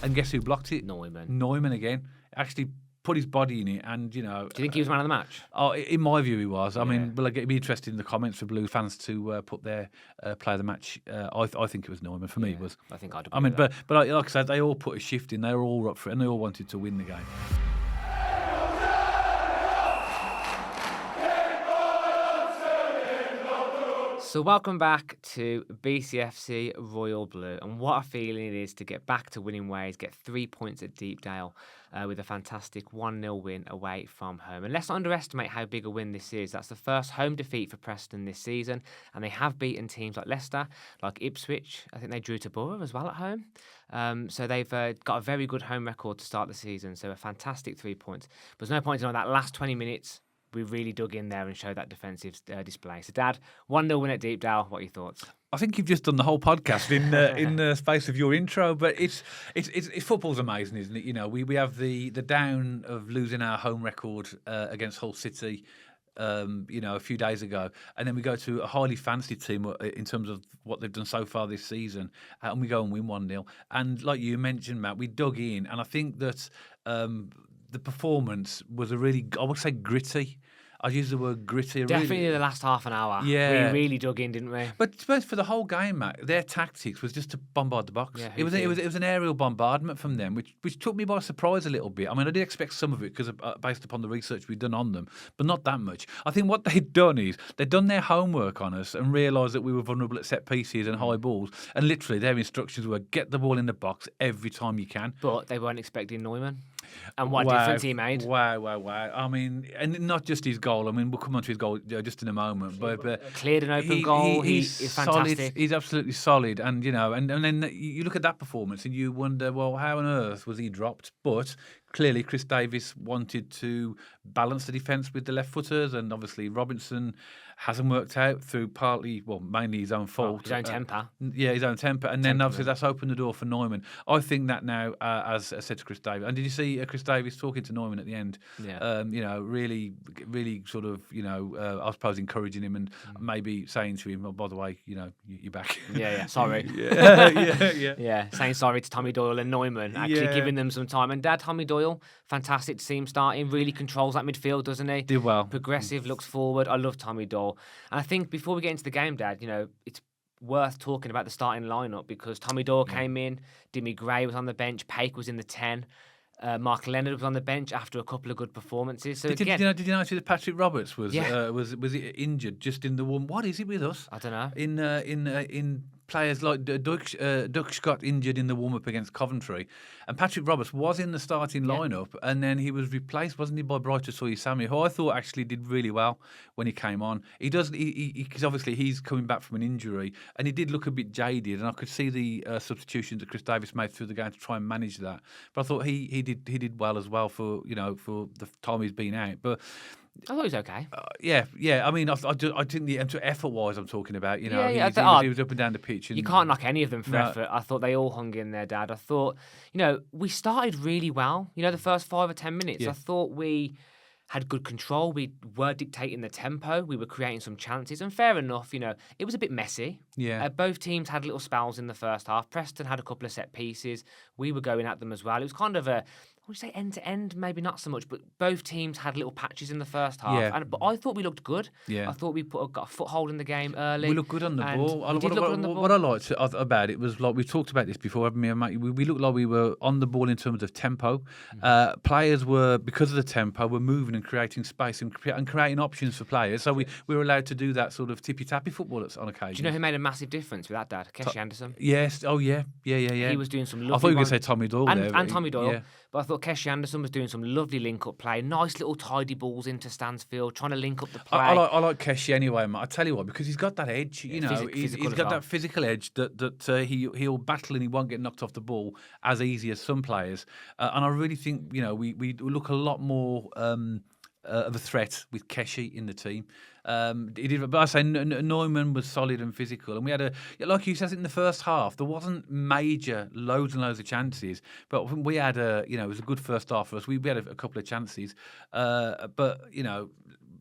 And guess who blocked it? Neumann again. Actually put his body in it, and Do you think he was man of the match? Oh, in my view, he was. I mean, well, it'd be interesting in the comments for Blue fans to put their player of the match. I think it was Neumann. For me, it was. I think I'd agree. I mean, with that. but like I said, they all put a shift in. They were all up for it, and they all wanted to win the game. So welcome back to BCFC Royal Blue, and what a feeling it is to get back to winning ways, get 3 points at Deepdale with a fantastic 1-0 win away from home. And let's not underestimate how big a win this is. That's the first home defeat for Preston this season, and they have beaten teams like Leicester, like Ipswich. I think they drew to Borough as well at home. So they've got a very good home record to start the season, so a fantastic 3 points. But there's no point in that last 20 minutes. We really dug in there and showed that defensive display. So, Dad, 1-0 win at Deepdale. What are your thoughts? I think you've just done the whole podcast in the space of your intro, but it's football's amazing, isn't it? You know, we have the down of losing our home record against Hull City. A few days ago, and then we go to a highly fancied team in terms of what they've done so far this season, and we go and win 1-0. And like you mentioned, Matt, we dug in, and I think that the performance was I would say gritty. I'd use the word gritty. Definitely the last half an hour. Yeah. We really dug in, didn't we? But for the whole game, Matt, their tactics was just to bombard the box. Yeah, it was an aerial bombardment from them, which took me by surprise a little bit. I mean, I did expect some of it because based upon the research we'd done on them, but not that much. I think what they'd done is they'd done their homework on us and realised that we were vulnerable at set pieces and high balls. And literally, their instructions were get the ball in the box every time you can. But they weren't expecting Neumann. And what difference he made. Wow. I mean, and not just his goal. I mean, we'll come on to his goal just in a moment. But cleared an open goal. He's fantastic. Solid. He's absolutely solid. And, and then you look at that performance and you wonder, well, how on earth was he dropped? But clearly, Chris Davies wanted to balance the defence with the left footers, and obviously Robinson hasn't worked out through mainly his own fault. His own temper. His own temper. And then obviously that's opened the door for Neumann. I think that now, as I said to Chris Davies, and did you see Chris Davies talking to Neumann at the end? Yeah. Really, really sort of, I suppose encouraging him and maybe saying to him, oh, by the way, you're back. Yeah, sorry. Yeah. Saying sorry to Tommy Doyle and Neumann, actually giving them some time. And Dad, Tommy Doyle, fantastic to see him starting, really controls that midfield, doesn't he? Did well. Progressive, looks forward. I love Tommy Doyle. And I think before we get into the game, Dad, it's worth talking about the starting lineup because Tommy Doyle came in, Dimmy Gray was on the bench, Paik was in the 10. Mark Leonard was on the bench after a couple of good performances. So did you notice that Patrick Roberts was injured just in the one? What is it with us? I don't know. In players like Dux got injured in the warm up against Coventry, and Patrick Roberts was in the starting lineup, and then he was replaced, wasn't he, by Brighter Soy-Sami, who I thought actually did really well when he came on. Because obviously he's coming back from an injury, and he did look a bit jaded, and I could see the substitutions that Chris Davies made through the game to try and manage that. But I thought he did well as well for the time he's been out, but. I thought he was okay. Yeah. I mean, I think the effort-wise, I'm talking about. He was up and down the pitch. And, you can't knock any of them for effort. I thought they all hung in there, Dad. I thought, we started really well. The first 5 or 10 minutes. Yeah. I thought we had good control. We were dictating the tempo. We were creating some chances. And fair enough, it was a bit messy. Yeah. Both teams had little spells in the first half. Preston had a couple of set pieces. We were going at them as well. It was kind of I would say end to end, maybe not so much, but both teams had little patches in the first half. Yeah. But I thought we looked good. Yeah. I thought we got a foothold in the game early. We looked good on the ball. What I liked about it was, like we've talked about this before, haven't we, Matt? We looked like we were on the ball in terms of tempo. Players were, because of the tempo, were moving and creating space and creating options for players. So we were allowed to do that sort of tippy-tappy football on occasion. Do you know who made a massive difference with that, Dad? Keshi Anderson. Yes. Oh, yeah. He was doing some lovely... I thought you were going to say Tommy Doyle there. And Tommy Doyle. Yeah. But I thought Keshi Anderson was doing some lovely link-up play, nice little tidy balls into Stansfield, trying to link up the play. I like Keshi anyway, Matt. I tell you what, because he's got that edge. He's got that physical edge that he'll battle and he won't get knocked off the ball as easy as some players. And I really think we look a lot more of a threat with Keshi in the team. But I say Neumann was solid and physical, and we had like you said in the first half, there wasn't major loads and loads of chances, but we had it was a good first half for us. We had a couple of chances, but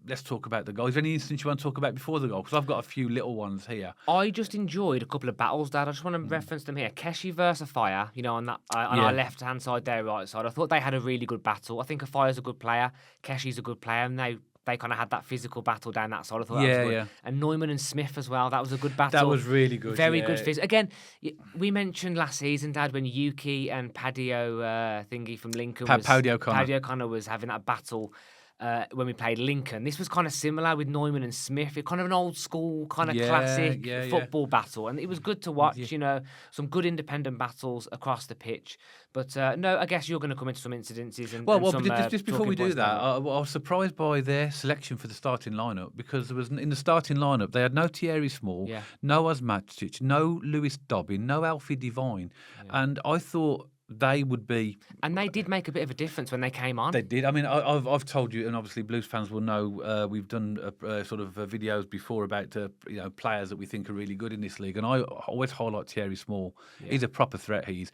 let's talk about the goal. Is there any instance you want to talk about before the goal? Because I've got a few little ones here. I just enjoyed a couple of battles, Dad. I just want to reference them here. Keshi versus Fire, on our left-hand side, their right side. I thought they had a really good battle. I think Fire's a good player, Keshi's a good player, and they kind of had that physical battle down that side. I thought that was good. Yeah. And Neumann and Smith as well. That was a good battle. That was really good. Very good physical. Again, we mentioned last season, Dad, when Yuki and Padio thingy from Lincoln Paddy O'Connor was having that battle. When we played Lincoln, this was kind of similar with Neumann and Smith. It kind of an old school kind of classic football battle, and it was good to watch. Some good independent battles across the pitch. But no, I guess you're going to come into some incidences and just before we do that, I was surprised by their selection for the starting lineup, because there was in the starting lineup they had no Thierry Small, no Osmatic, no Lewis Dobbin, no Alfie Devine, and I thought they would be, and they did make a bit of a difference when they came on. They did. I mean, I've told you, and obviously Blues fans will know. We've done sort of videos before about players that we think are really good in this league, and I always highlight Thierry Small. He's a proper threat. He's,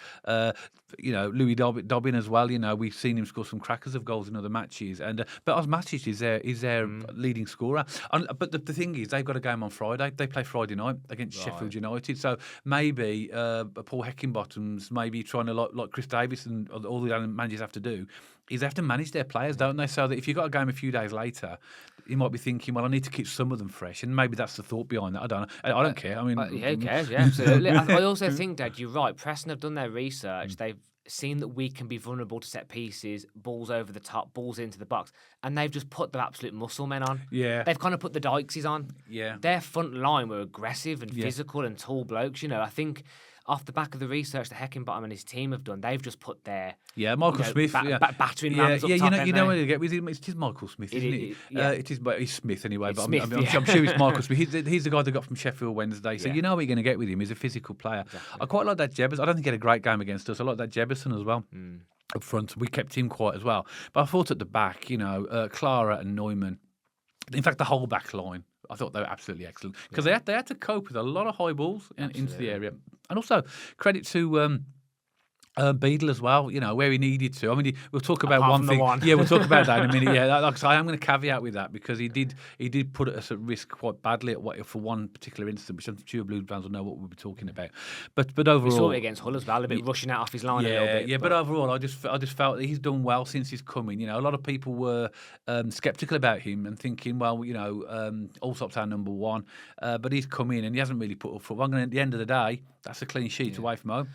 Louis Dobbin as well. We've seen him score some crackers of goals in other matches, and but Osmatic is their leading scorer. But the thing is, they've got a game on Friday. They play Friday night against Sheffield United, so maybe Paul Heckingbottom's maybe trying to like Chris Davis and all the other managers have to do is they have to manage their players, don't they? So that if you've got a game a few days later, you might be thinking, well, I need to keep some of them fresh, and maybe that's the thought behind that. I don't know. I don't care. I mean, who cares? Yeah, absolutely. I also think, Dad, you're right. Preston have done their research. They've seen that we can be vulnerable to set pieces, balls over the top, balls into the box, and they've just put their absolute muscle men on. Yeah. They've kind of put the Dykesies on. Yeah. Their front line were aggressive and physical and tall blokes. I think off the back of the research that Heckingbottom and his team have done, they've just put their Michael Smith battering rams up top. You know what you get with him? It is Michael Smith, isn't it? It is. He's Smith anyway, it's but Smith, I'm sure it's Michael Smith. He's the guy that got from Sheffield Wednesday. So you know what you're going to get with him. He's a physical player. Exactly. I quite like that Jebberson. I don't think he had a great game against us. I like that Jebberson as well. Up front, we kept him quiet as well. But I thought at the back, Clara and Neumann. In fact, the whole back line, I thought they were absolutely excellent, because they had to cope with a lot of high balls into the area. And also credit to Beadle as well, where he needed to. I mean, we'll talk about one thing. Yeah, we'll talk about that in a minute. Yeah, I am going to caveat with that, because he did put us at risk quite badly for one particular instance, which I'm sure Blues fans will know what we'll be talking about. But overall, we saw it against Hull as well, a bit rushing out off his line a little bit. Yeah, but overall, I just felt that he's done well since he's come in. A lot of people were sceptical about him and thinking, well, Allsop's our number one, but he's come in and he hasn't really put up foot. At the end of the day, that's a clean sheet away from home.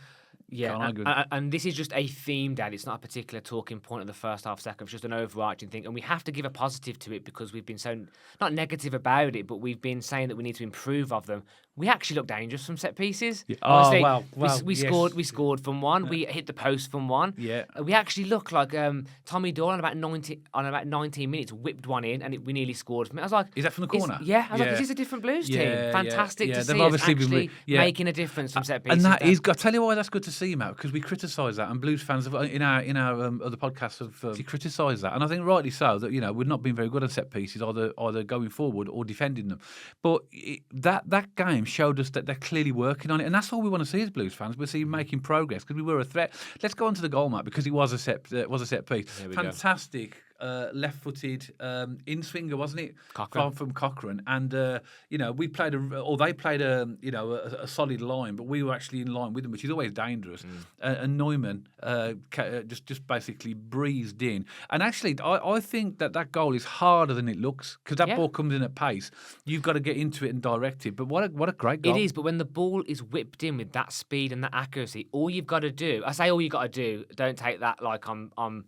Yeah, and this is just a theme, Dad. It's not a particular talking point of the first half, second. It's just an overarching thing. And we have to give a positive to it, because we've been so, not negative about it, but we've been saying that we need to improve of them. We actually look dangerous from set pieces. Yeah. Honestly, well, we scored from one. We hit the post from one. Yeah. We actually look like Tommy Doyle on about 19 minutes whipped one in, and we nearly scored from it. I was like, is that from the corner? I was like, is this a different Blues team? Fantastic to see They've us actually making a difference from set pieces. And that is, I'll tell you why that's good to see, Matt, because we criticise that, and Blues fans have, in our other podcasts have criticised that, and I think rightly so, that we've not been very good at set pieces, either going forward or defending them. But that game showed us that they're clearly working on it, and that's all we want to see as Blues fans. We see making progress, because we were a threat. Let's go on to the goal, Matt, because it was a set piece. Fantastic. Left-footed in-swinger, wasn't it? From Cochrane, and they played a solid line, but we were actually in line with them, which is always dangerous. And Neumann just basically breezed in, and actually I think that goal is harder than it looks, because that ball comes in at pace. You've got to get into it and direct it. But what a great goal! It is, but when the ball is whipped in with that speed and that accuracy, all you've got to do. I say all you got to do. Don't take that like I'm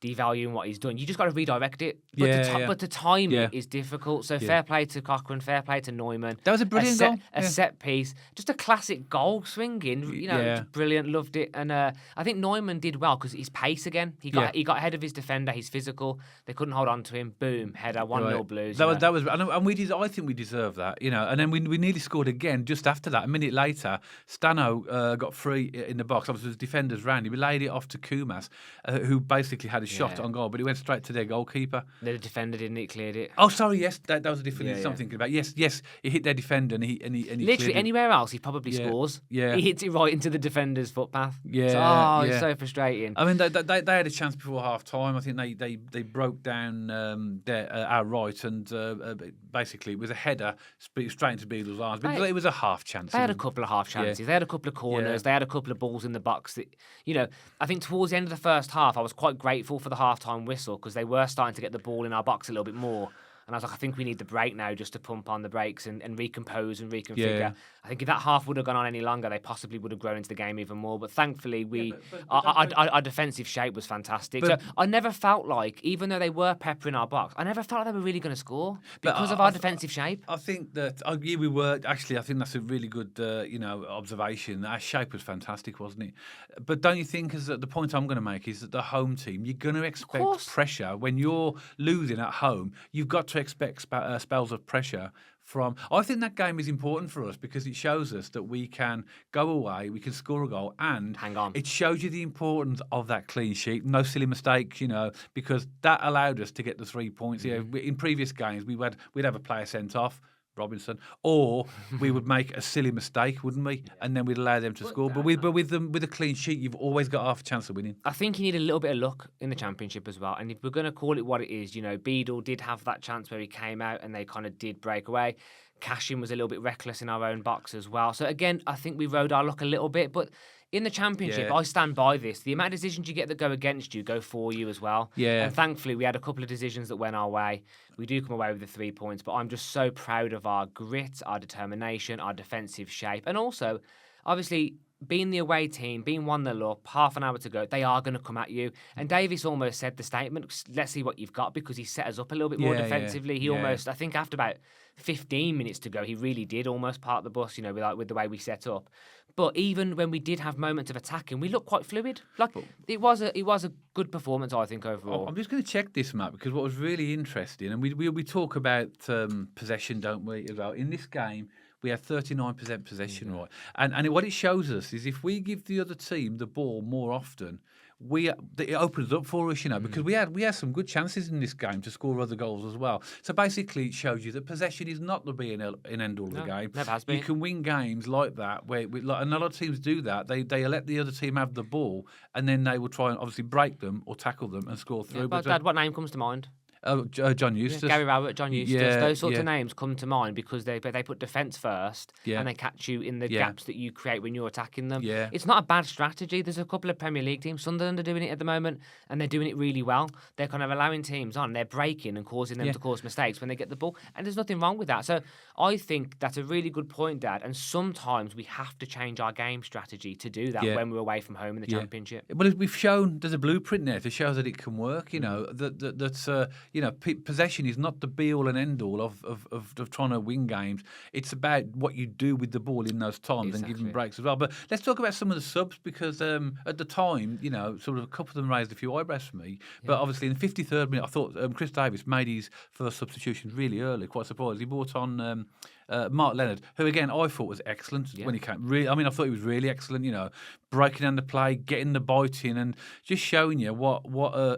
devaluing what he's done. You just got to redirect it. But the timing is difficult. So fair play to Cochrane, fair play to Neumann. That was a brilliant goal. A set piece. Just a classic goal swinging. Brilliant, loved it. And I think Neumann did well, because his pace again. He got ahead of his defender. He's physical. They couldn't hold on to him. Boom, header, 1-0 Blues. That was, and we did. I think we deserve that. And then we nearly scored again just after that. A minute later, Stano got free in the box. Obviously, the defenders ran. He laid it off to Kumas, who basically had a shot on goal, but it went straight to their goalkeeper. The defender didn't cleared it. Oh, sorry, yes, that was a different thing I'm thinking about. Yes, he hit their defender and he literally anywhere else he probably scores. Yeah, he hits it right into the defender's footpath. Yeah, it's so frustrating. I mean, they had a chance before half time. I think they broke down our right, and basically it was a header straight into Beadle's arms. But it was a half chance. They had a couple of half chances. They had a couple of corners. They had a couple of balls in the box. That, I think towards the end of the first half, I was quite grateful for the half-time whistle because they were starting to get the ball in our box a little bit more. And I was like, I think we need the break now just to pump on the brakes and recompose and reconfigure. Yeah. I think if that half would have gone on any longer, they possibly would have grown into the game even more. But thankfully, our defensive shape was fantastic. So I never felt like, even though they were peppering our box, I never felt like they were really going to score because of our defensive shape. I think that we were actually. I think that's a really good, observation. Our shape was fantastic, wasn't it? But don't you think, as the point I'm going to make is that the home team, you're going to expect pressure when you're losing at home. You've got to expect spells of pressure from. I think that game is important for us because it shows us that we can go away, we can score a goal, and hang on. It shows you the importance of that clean sheet. No silly mistakes, because that allowed us to get the 3 points. Mm-hmm. In previous games, we'd have a player sent off. Robinson, or we would make a silly mistake, wouldn't we? And then we'd allow them to score. But with a clean sheet, you've always got half a chance of winning. I think you need a little bit of luck in the Championship as well. And if we're going to call it what it is, Beadle did have that chance where he came out and they kind of did break away. Cashin was a little bit reckless in our own box as well. So again, I think we rode our luck a little bit, but in the Championship, I stand by this. The amount of decisions you get that go against you go for you as well. Yeah. And thankfully, we had a couple of decisions that went our way. We do come away with the 3 points, but I'm just so proud of our grit, our determination, our defensive shape, and also, obviously, being the away team, being 1-0 up, half an hour to go, they are going to come at you. And Davies almost said the statement, let's see what you've got, because he set us up a little bit more defensively. He almost, I think after about 15 minutes to go, he really did almost part the bus, with the way we set up. But even when we did have moments of attacking, we looked quite fluid. It was a good performance, I think, overall. I'm just going to check this, Matt, because what was really interesting, and we talk about possession, don't we, as well? In this game, we had 39% possession, right? And what it shows us is if we give the other team the ball more often, it opens up for us, because we had some good chances in this game to score other goals as well. So basically, it shows you that possession is not the be and end all of the game. Never has been. You can win games like that, and a lot of teams do that. They let the other team have the ball, and then they will try and obviously break them or tackle them and score through. But Dad, what name comes to mind? John Eustace. Gary Rowett, John Eustace. Those sorts of names come to mind because they put defence first and they catch you in the gaps that you create when you're attacking them. Yeah. It's not a bad strategy. There's a couple of Premier League teams. Sunderland are doing it at the moment and they're doing it really well. They're kind of allowing teams on. They're breaking and causing them to cause mistakes when they get the ball. And there's nothing wrong with that. So I think that's a really good point, Dad. And sometimes we have to change our game strategy to do that when we're away from home in the Championship. But we've shown there's a blueprint there to show that it can work. Possession is not the be all and end all of trying to win games. It's about what you do with the ball in those times and giving breaks as well. But let's talk about some of the subs because at the time, sort of a couple of them raised a few eyebrows for me. But obviously in the 53rd minute, I thought Chris Davis made his first substitution really early. Quite surprised. He brought on Mark Leonard, who again I thought was excellent when he came. I thought he was really excellent. Breaking down the play, getting the bite in, and just showing you what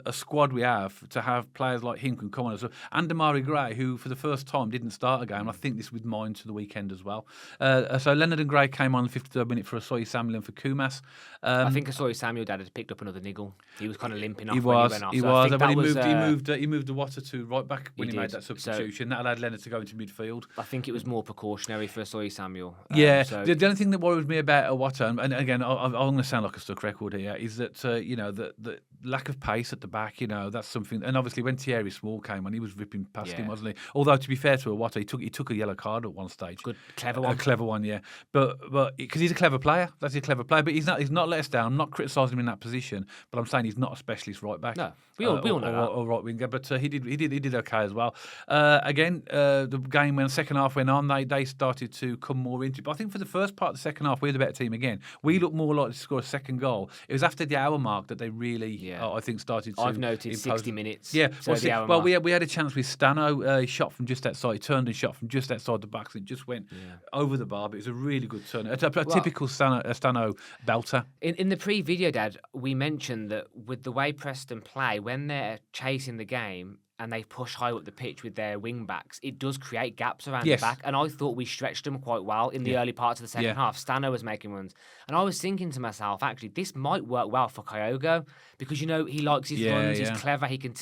a squad we have to have players like him can come on. So, and Damari Gray, who for the first time didn't start a game. I think this would mind to the weekend as well. So Leonard and Gray came on in the 53rd minute for Asoy Samuel and for Kumas. I think Asoy Samuel Dad had picked up another niggle. He was kind of limping off when he went off. He was. But he moved the Water to right back when he made that substitution. That allowed Leonard to go into midfield. I think it was more precautionary for Asoy Samuel. The only thing that worries me about Water, and again, I'm going to sound like a stuck record here, is that the lack of pace at the back. That's something. And obviously, when Thierry Small came on, he was ripping past him, wasn't he? Although to be fair to Water, he took a yellow card at one stage. Good, clever one. A clever one, yeah. But because he's a clever player, that's a clever player. But he's not let us down. I'm not criticising him in that position, but I'm saying he's not a specialist right back. No, we all know that. Or right winger, but he did okay as well. Again, the game when the second half went on, on, they started to come more into it. But I think for the first part of the second half, we were the better team again. We looked more likely to score a second goal. It was after the hour mark that they really, I think, started to I've noted impose. 60 minutes. Yeah, So we had a chance with Stano. He shot from just outside. He turned and shot from just outside the box. It just went over the bar. But it was a really good turn. A typical Stano belter. In the pre-video, Dad, we mentioned that with the way Preston play, when they're chasing the game and they push high up the pitch with their wing backs, it does create gaps around the back. And I thought we stretched them quite well in the early parts of the second half. Stano was making runs. And I was thinking to myself, actually, this might work well for Kyogo because, he likes his runs, he's clever, he can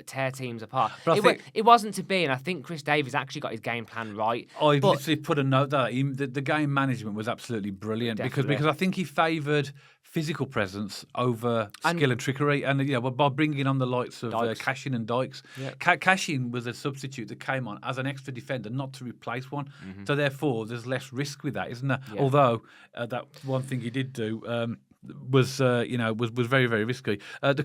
tear teams apart. But it wasn't to be, and I think Chris Davies actually got his game plan right. I literally put a note there. The game management was absolutely brilliant because I think he favoured physical presence over skill and trickery, and by bringing on the likes of Cashin and Dykes. Cashin was a substitute that came on as an extra defender, not to replace one. So therefore, there's less risk with that, isn't there? Yeah. Although that one thing he did do was very, very risky. The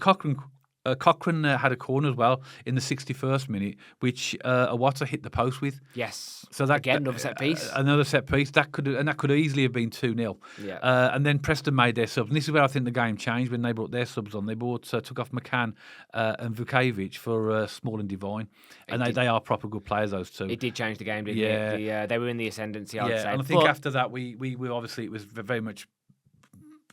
Cochrane had a corner as well in the 61st minute, which Awata hit the post with. Yes. So that again, another set piece. Another set piece that could easily have been 2-0. Yeah. And then Preston made their subs, and this is where I think the game changed when they brought their subs on. They took off McCann and Vukovic for Small and Divine, and they are proper good players. Those two. It did change the game, didn't it? They were in the ascendancy. I'd say. And I think after that we obviously it was very much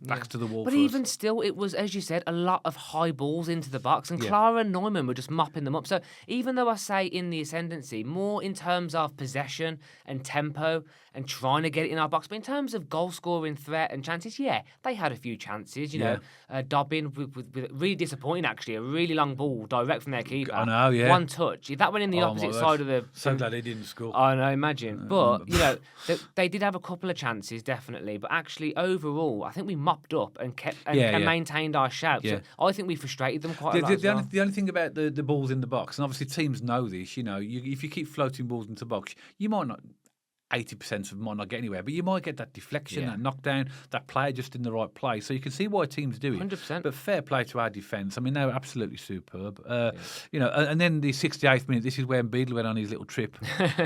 backs to the wall. But even still, it was, as you said, a lot of high balls into the box, and Clara and Neumann were just mopping them up. So even though I say in the ascendancy, more in terms of possession and tempo and trying to get it in our box, but in terms of goal scoring threat and chances, they had a few chances. Dobbin with really disappointing, actually, a really long ball direct from their keeper. I know, yeah. One touch. If that went in the opposite side of the... So glad they didn't score. I know, imagine. But, they did have a couple of chances, definitely. But actually, overall, I think we mopped up and kept and maintained our shout. So I think we frustrated them quite a lot. The only thing about the balls in the box, and obviously teams know this, if you keep floating balls into the box, you might not... 80% of them might not get anywhere, but you might get that deflection, that knockdown, that player just in the right place. So you can see why teams do it. 100%. But fair play to our defence. I mean, they were absolutely superb. And then the 68th minute, this is when Beadle went on his little trip.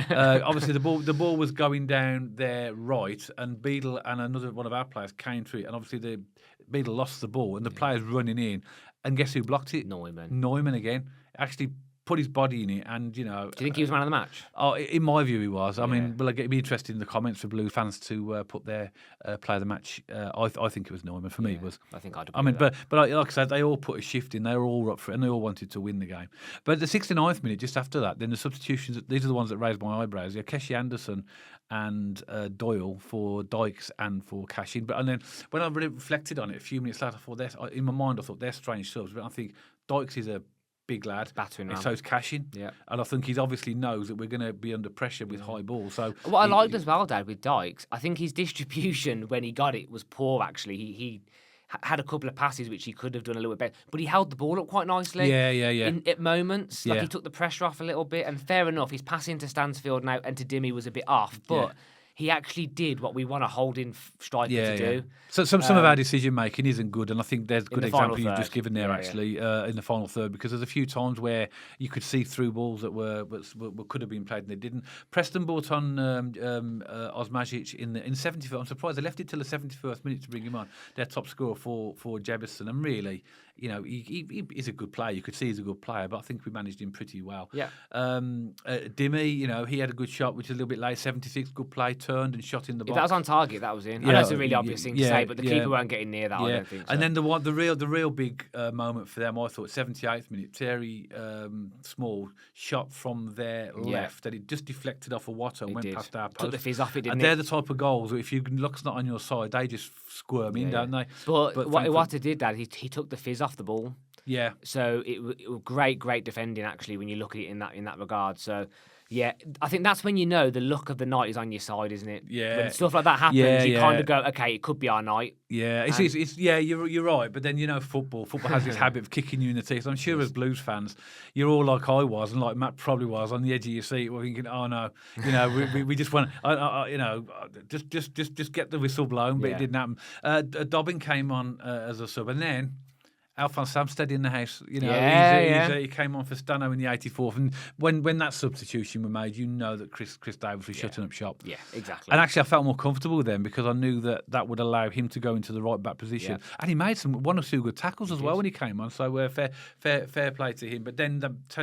Obviously, the ball was going down their right, and Beadle and another one of our players came through it, and obviously the Beadle lost the ball, and the players running in, and guess who blocked it? Neumann again. Actually put his body in it, and Do you think he was man of the match? Oh, in my view, he was. I mean, it'd be interested in the comments for Blue fans to put their player of the match. I think it was Neumann. For me, it was. I think I'd. But like I said, they all put a shift in. They were all up for it, and they all wanted to win the game. But at the 69th minute, just after that, then the substitutions. These are the ones that raised my eyebrows. Keshi Anderson and Doyle for Dykes and for Cashin. And then when I really reflected on it a few minutes later, in my mind, I thought they're strange subs. But I think Dykes is a big lad, battering and so's Cashin. And I think he obviously knows that we're going to be under pressure with high balls. So what I liked as well, Dad, with Dykes, I think his distribution when he got it was poor. Actually, he had a couple of passes which he could have done a little bit better, but he held the ball up quite nicely. At moments, he took the pressure off a little bit, and fair enough, his passing to Stansfield now and to Dimmy was a bit off, but. He actually did what we want a holding striker to do. So some of our decision making isn't good, and I think there's a good example you've just given there in the final third, because there's a few times where you could see through balls that could have been played and they didn't. Preston brought on Osmajic in 71st. I'm surprised they left it till the 71st minute to bring him on. Their top scorer for Jebison, and really, he's a good player. You could see he's a good player, but I think we managed him pretty well. Dimmy, he had a good shot, which is a little bit late. 76, good play, turned and shot in the box. If that was on target, that was in. I know it's a really obvious thing to say, but the keeper weren't getting near that. I don't think so. And then the real big moment for them, I thought, 78th minute, Terry Small shot from their left, and it just deflected off a Watto and went past our post. Took the fizz off it, didn't and they're the type of goals that if your luck's not on your side, they just squirm in, don't they? But what Watto did, Dad, he took the fizz off the ball. Yeah. So it was great defending, actually, when you look at it in that regard. So. Yeah, I think that's when you know the luck of the night is on your side, isn't it? Yeah. When stuff like that happens, you kind of go, okay, it could be our night. Yeah, you're right. But then football has this habit of kicking you in the teeth. I'm sure as Blues fans, you're all like I was, and like Matt probably was, on the edge of your seat, thinking, oh no, we just want, just get the whistle blown. But it didn't happen. Dobbin came on as a sub, and then. Alphonse Samstead in the house. You know, he came on for Stano in the 84th, and when that substitution was made, you know that Chris Davis was shutting up shop. Yeah, exactly. And actually, I felt more comfortable with them because I knew that would allow him to go into the right back position, and he made one or two good tackles as well when he came on. So fair play to him. But then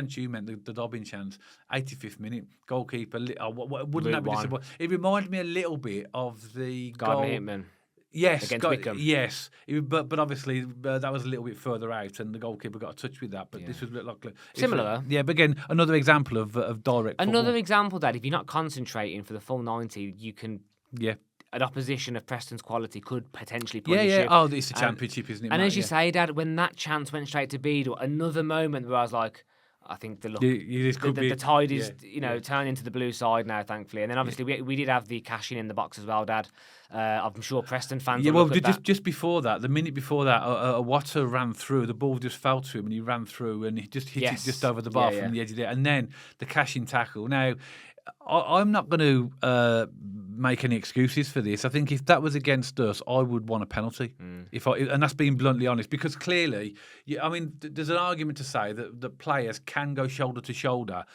you meant the Dobbin chance, 85th minute, goalkeeper. Wouldn't that be disappointing? It reminded me a little bit of the goal. Hitman. Yes, against Wickham. Yes, but obviously that was a little bit further out, and the goalkeeper got a touch with that. But this was like similar, though. Yeah, but again, another example of direct. Another football. example that if you're not concentrating for the full 90, you can. Yeah. An opposition of Preston's quality could potentially punish you. Oh, it's a championship, isn't it? And Matt? as you say, Dad, when that chance went straight to Beadle, another moment where I was like, I think the tide is turning to the blue side now, thankfully. And then obviously we did have the cashing in the box as well, Dad. I'm sure Preston fans. Just before that, the minute before that, Water ran through. The ball just fell to him, and he ran through, and he just hit it just over the bar from the edge of it. And then the cashing tackle. Now, I'm not going to make any excuses for this. I think if that was against us, I would want a penalty. And that's being bluntly honest, because clearly, there's an argument to say that the players can go shoulder to shoulder,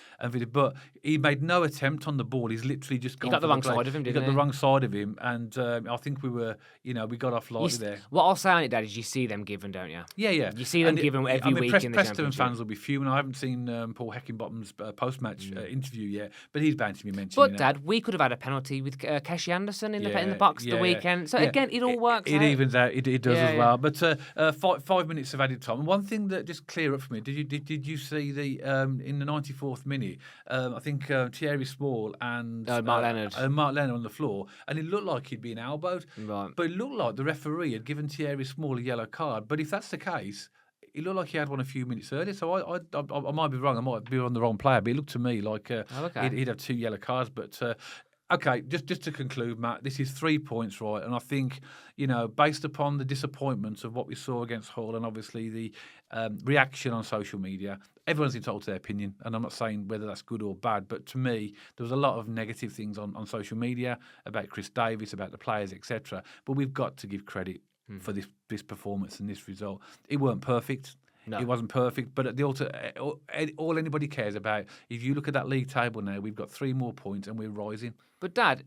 but he made no attempt on the ball. He's literally just gone. He got the wrong side of him, didn't he? He got the wrong side of him, and I think we got off lightly there. What I'll say on it, Dad, is you see them given, don't you? Yeah. You see them given every week in the Preston Championship. fans will be fuming. I haven't seen Paul Heckingbottom's post-match interview yet, but he's bound to be mentioned. But Dad, we could have had a penalty with Keshi Anderson in the box the weekend. So again, it all works. It evens out. It does as well. But 5 minutes of added time. And one thing that just clear up for me: did you see the in the 94th minute? I think Thierry Small and Mark Leonard on the floor, and it looked like he'd been elbowed. Right. But it looked like the referee had given Thierry Small a yellow card. But if that's the case, it looked like he had one a few minutes earlier. So I might be wrong. I might be on the wrong player. But it looked to me like he'd have two yellow cards. But okay, just to conclude, Matt, this is 3 points, right? And I think, based upon the disappointment of what we saw against Hull and obviously the reaction on social media, everyone's entitled to their opinion. And I'm not saying whether that's good or bad, but to me, there was a lot of negative things on social media about Chris Davis, about the players, etc. But we've got to give credit for this performance and this result. It weren't perfect. No. It wasn't perfect, but at the all anybody cares about, if you look at that league table now, we've got 3 more points and we're rising. But Dad,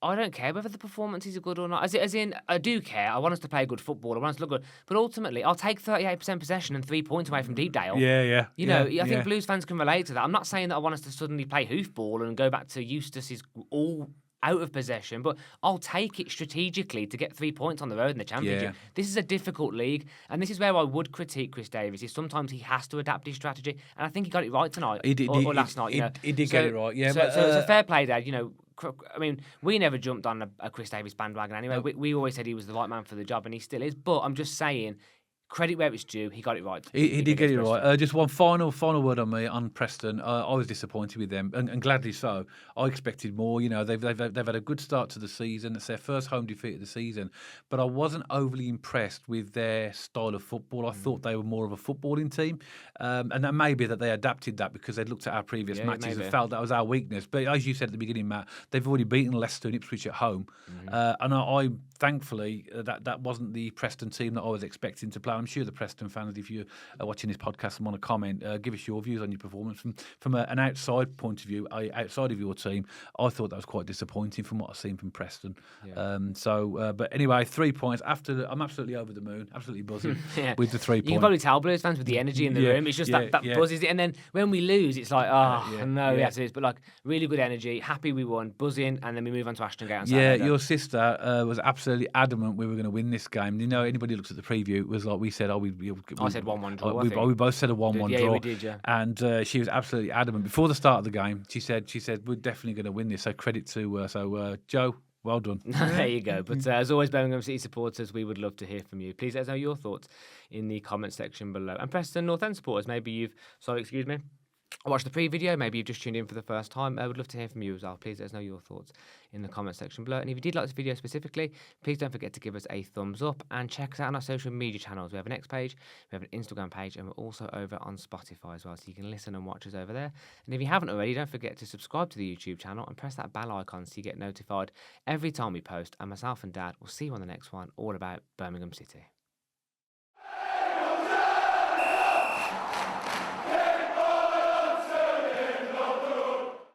I don't care whether the performances are good or not. As in, I do care. I want us to play good football. I want us to look good. But ultimately, I'll take 38% possession and 3 points away from Deepdale. Yeah. I think Blues fans can relate to that. I'm not saying that I want us to suddenly play hoofball and go back to Eustace's all out of possession, but I'll take it strategically to get 3 points on the road in the Championship. Yeah. This is a difficult league, and this is where I would critique Chris Davis, is sometimes he has to adapt his strategy, and I think he got it right tonight, or last night. He did get it right, yeah. So it's a fair play, Dad. We never jumped on a Chris Davis bandwagon anyway. No. We always said he was the right man for the job, and he still is, but I'm just saying, credit where it's due. He got it right. He did get it right. Just one final word on Preston. I was disappointed with them, and gladly so. I expected more. They've had a good start to the season. It's their first home defeat of the season, but I wasn't overly impressed with their style of football. I thought they were more of a footballing team, and that may be that they adapted that because they looked at our previous matches and felt that was our weakness. But as you said at the beginning, Matt, they've already beaten Leicester and Ipswich at home, and I thankfully that wasn't the Preston team that I was expecting to play. I'm sure the Preston fans, if you are watching this podcast and want to comment, give us your views on your performance from an outside point of view, outside of your team. I thought that was quite disappointing from what I've seen from Preston. Yeah. But anyway, 3 points. I'm absolutely over the moon, absolutely buzzing with the 3 points. You can probably tell Blues fans with the energy in the room. It's just that buzzes it, and then when we lose, it's like, we have to lose. But like, really good energy, happy we won, buzzing, and then we move on to Ashton Gate on Saturday. Yeah, your sister was absolutely adamant we were going to win this game. Anybody looks at the preview, it was like we said, I said 1-1 draw. We both said a 1-1 draw. Yeah, we did, yeah. And she was absolutely adamant before the start of the game. She said we're definitely going to win this. So credit to Joe. Well done. There you go. But as always, Birmingham City supporters, we would love to hear from you. Please let us know your thoughts in the comment section below. And Preston North End supporters, I watched the pre-video, maybe you've just tuned in for the first time. I would love to hear from you as well. Please let us know your thoughts in the comment section below. And if you did like this video specifically, please don't forget to give us a thumbs up and check us out on our social media channels. We have an X page, we have an Instagram page, and we're also over on Spotify as well, so you can listen and watch us over there. And if you haven't already, don't forget to subscribe to the YouTube channel and press that bell icon so you get notified every time we post. And myself and Dad will see you on the next one, all about Birmingham City.